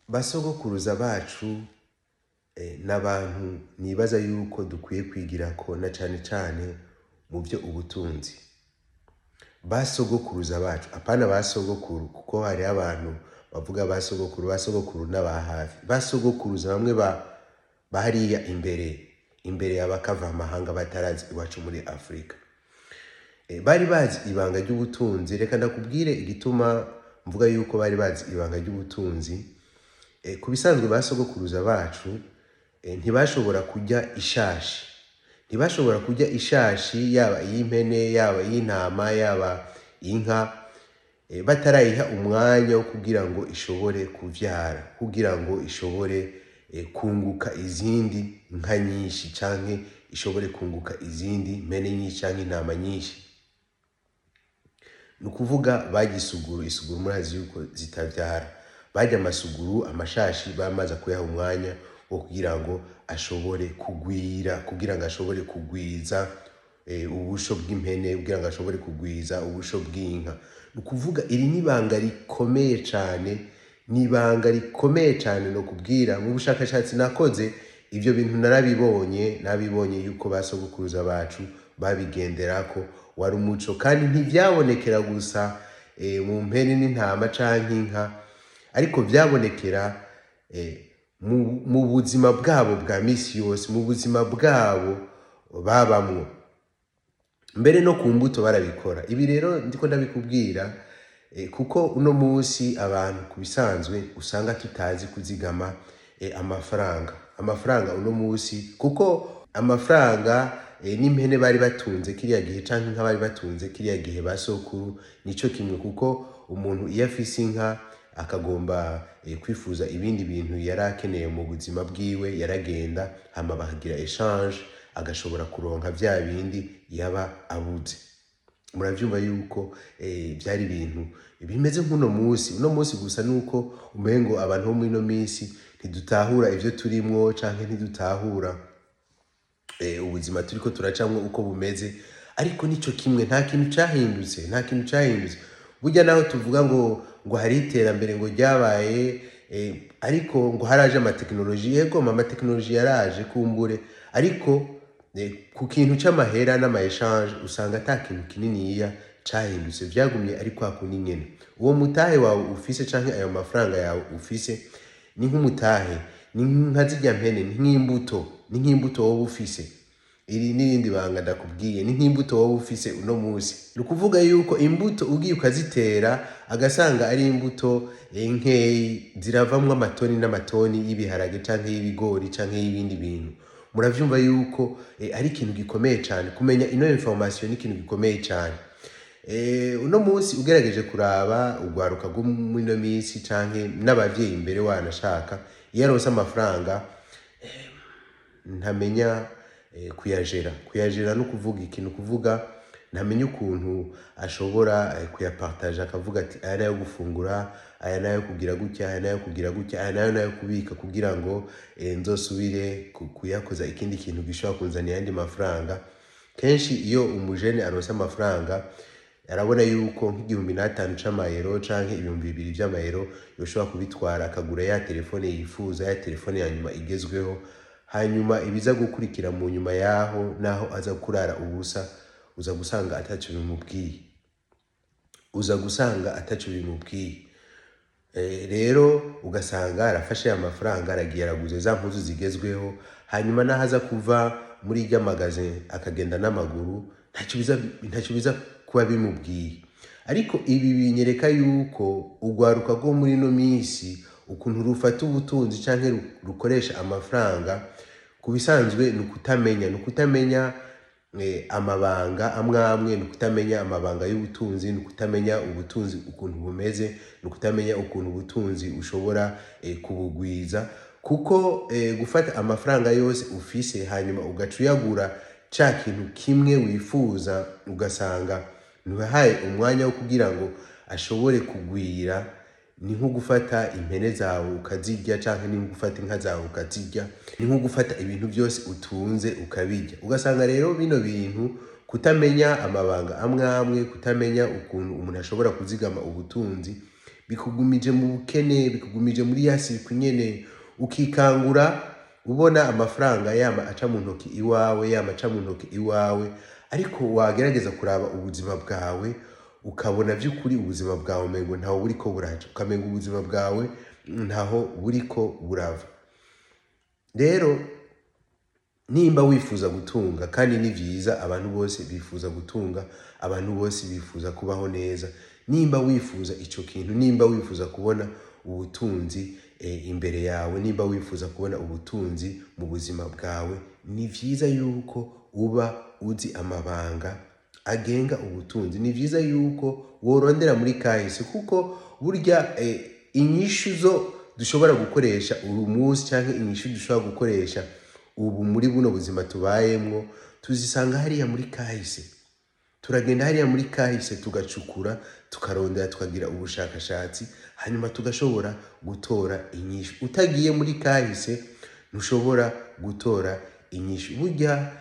basogokuruza bacu n'abantu nibaza yuko dukwiye kwigirako na cane cane mu byo ubutunzi. Basogokuruza bacu, apana basogokuru, kuko hari abantu bavuga basogokuru n'abahafi. Basogokuruza bamwe bahariya imbere y'abakava amahanga batarazi iwacu muri Afrika. Bari bazi ibanga ry'ubutunzi. Reka ndakubwire igituma mvuga yuko bari bazi ibanga ry'ubutunzi. Ku bisanzwe basogokuruza bacu ntibashobora kurya ishashi. Ntibashobora kurya ishashi, yaba iy'impene, yaba iy'intama, yaba inka, batarayiha umwanya wo kugira ngo ishobore kuvyara, kugira ngo ishobore kunguka izindi nka nyinshi, canke ishobore kunguka izindi mpene nyinshi canke intama nyinshi. Nukuvuga bagisuguru, isuguru murazi yuko zitavyara. Barya amasuguru, amashashi bamaze kuyaha umwanya wo kugira ngo ashobore kugwira, kugira ngo ashobore kugwiza ubusho bw'impene, kugira ngo ashobore kugwiza ubusho bw'inka. Nukuvuga iri nibanga rikomeye cane, nibanga rikomeye cane no kubwira. Mu bushakashatsi nakoze ivyo bintu nabibonye yuko basogokuruza bacu babigenderako, wari umuco kandi ntivyabonekera gusa mu mpene n'intama canke inka, ariko vyabonekera mu buzima bwabo bwa misi yose, mu buzima bwabo babamwo. Mbere no ku mbuto barabikora. Ibi rero ndiko ndabikubwira kuko uno musi abantu kubisanzwe usanga tutazi kuzigama amafaranga uno musi, kuko amafaranga n'impene bari batunze kiriya gihe canke inka bari batunze kiriya gihe basokuru nico kimwe, kuko umuntu iyo afise inka akagomba kwifuza ibindi bintu yarakeneye mu buzima bwiwe, yaragenda hama bakagira échange, agashobora kuronka vya bindi yaba abuze. Muravyumva yuko vyari ibintu bimeze nk'uno musi. Uno musi gusa nuko umengo abantu bo muri no misi ntidutahura ivyo turimwo, canke ntidutahura ubuzima turiko turacamwo uko bumeze, ariko nico kimwe, nta kintu cahindutse. Burya naho tuvuga ngo hari iterambere ngo ryabaye, ariko ngo haraje amateknoloji. Yego amateknoloji yaraje kumbure, ariko ku kintu c'amahera n'ama-échange usanga ata kintu kininiya cahindutse, vyagumye ari kwa kundi nyene. Uwo mutahe wawe ufise canke ayo mafaranga yawe ufise ni nk'umutahe, ni nka zirya mpene, ni nk'imbuto wowe ufise. Iri n'irindi banga ndakubwiye, ni nk'imbuto wowe ufise uno musi. Nukuvuga yuko imbuto ugiye ukazitera agasanga ari imbuto nkeyi, ziravamwo amatoni n'amatoni y'ibiharage canke y'ibigori canke y'ibindi bintu. Muravyumva yuko ari ikintu gikomeye cane. Kumenya ino information ni ikintu gikomeye cane. Uno musi ugerageje kuraba ugwaruka rwo muri no misi canke n'abavyeyi imbere wanashaka, iyo aronse amafaranga ntamenya kuyajera no kuvuga ikintu, kuvuga ntamenya ukuntu ashobora kuyapartager, akavuga ati aya nayo gufungura, aya nayo kugira gutya, aya nayo kugira gutya, aya nayo kubika kugira ngo nzosubire kuyakoza ikindi kintu gishobora kunzanira ayandi mafaranga. Kenshi iyo umujene aronse amafaranga arabona yuko nk'igihumbi c'amayero canke 2,000 vy'amayero yoshobora kubitwara akagura ya telefone yifuza, ya telefone ya nyuma igezweho. Hanyuma ibiza gukurikira mu nyuma yaho, naho aza kurara ubusa, uza gusanga ataco bimubwiye. Rero ugasanga arafashe amafaranga aragiye araguze za mpuzu zigezweho, hanyuma naho aza kuva muri irya magazin akagenda n'amaguru, ntaco biza kuba bimubwiye. Ariko ibi binyereka yuko ugwaruka rwo muri no misi ukuntu rufata ubutunzi canke rukoresha amafaranga, kubisanzwe nukutamenya amabanga amwe, nukutamenya amabanga y'ubutunzi, nukutamenya ubutunzi ukuntu bumeze, nukutamenya ukuntu ubutunzi ushobora kubugwiza. Kuko gufata amafaranga yose ufise hanyuma ugaca uyagura ca kintu kimwe wifuza, ugasanga ntiwahaye umwanya wo kugira ngo ashobore kugwira, ni nko gufata impene zawe ukazirya, canke ni nko gufata inka zawe ukazirya, ni nko gufata ibintu byose utunze ukabirya. Ugasanga rero bino bintu, kutamenya amabanga amwe, kutamenya ukuntu umuntu ashobora kuzigama ubutunzi, bikugumije mu bukene, bikugumije muri ya sirikwi nyene, ukikangura ubona amafaranga yama aca mu ntoki iwawe, yama aca mu ntoki iwawe, ariko wagerageza kuraba ubuzima bwawe ukabona vy'ukuri ubuzima bwawe umengo ntaho buriko buraja, ukamenga ubuzima bwawe ntaho buriko burava. Rero nimba wifuza gutunga, kandi ni vyiza, abantu bose bifuza gutunga, abantu bose bifuza kubaho neza. Nimba wifuza ico kintu, nimba wifuza kubona ubutunzi imbere yawe, nimba wifuza kubona ubutunzi mu buzima bwawe, ni vyiza yuko uba uzi amabanga agenga ubutunzi. Ni vyiza yuko worondera muri kahise, kuko burya inyishu zo dushobora gukoresha uyu munsi canke inyishu dushobora gukoresha ubu muri buno buzima tubayemwo, tuzisanga hariya muri kahise. Turagenda hariya muri kahise tugacukura, tukarondera, tukagira ubushakashatsi, hanyuma tugashobora gutora inyishu. Utagiye muri kahise ntushobora gutora inyishu. Burya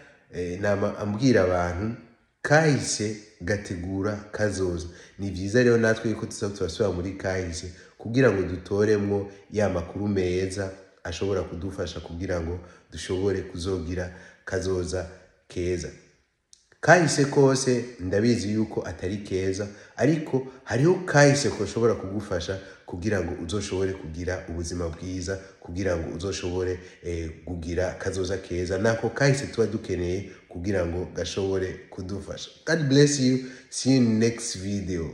nama ambwira abantu, kahise gategura kazoza. Ni vyiza rero natwe yuko turasubira muri kahise kugira ngo dutoremwo ya makuru meza ashobora kudufasha kugira ngo dushobore kuzogira kazoza keza. Kahise kose ndabizi yuko atari keza, ariko hariho kahise koshobora kugufasha kugira ngo uzoshobore kugira ubuzima bwiza, kugira ngo uzoshobore kugira kazoza keza. Nako kahise tuba dukeneye kugira ngo gashobore kudufasha. God bless you. See you in next video.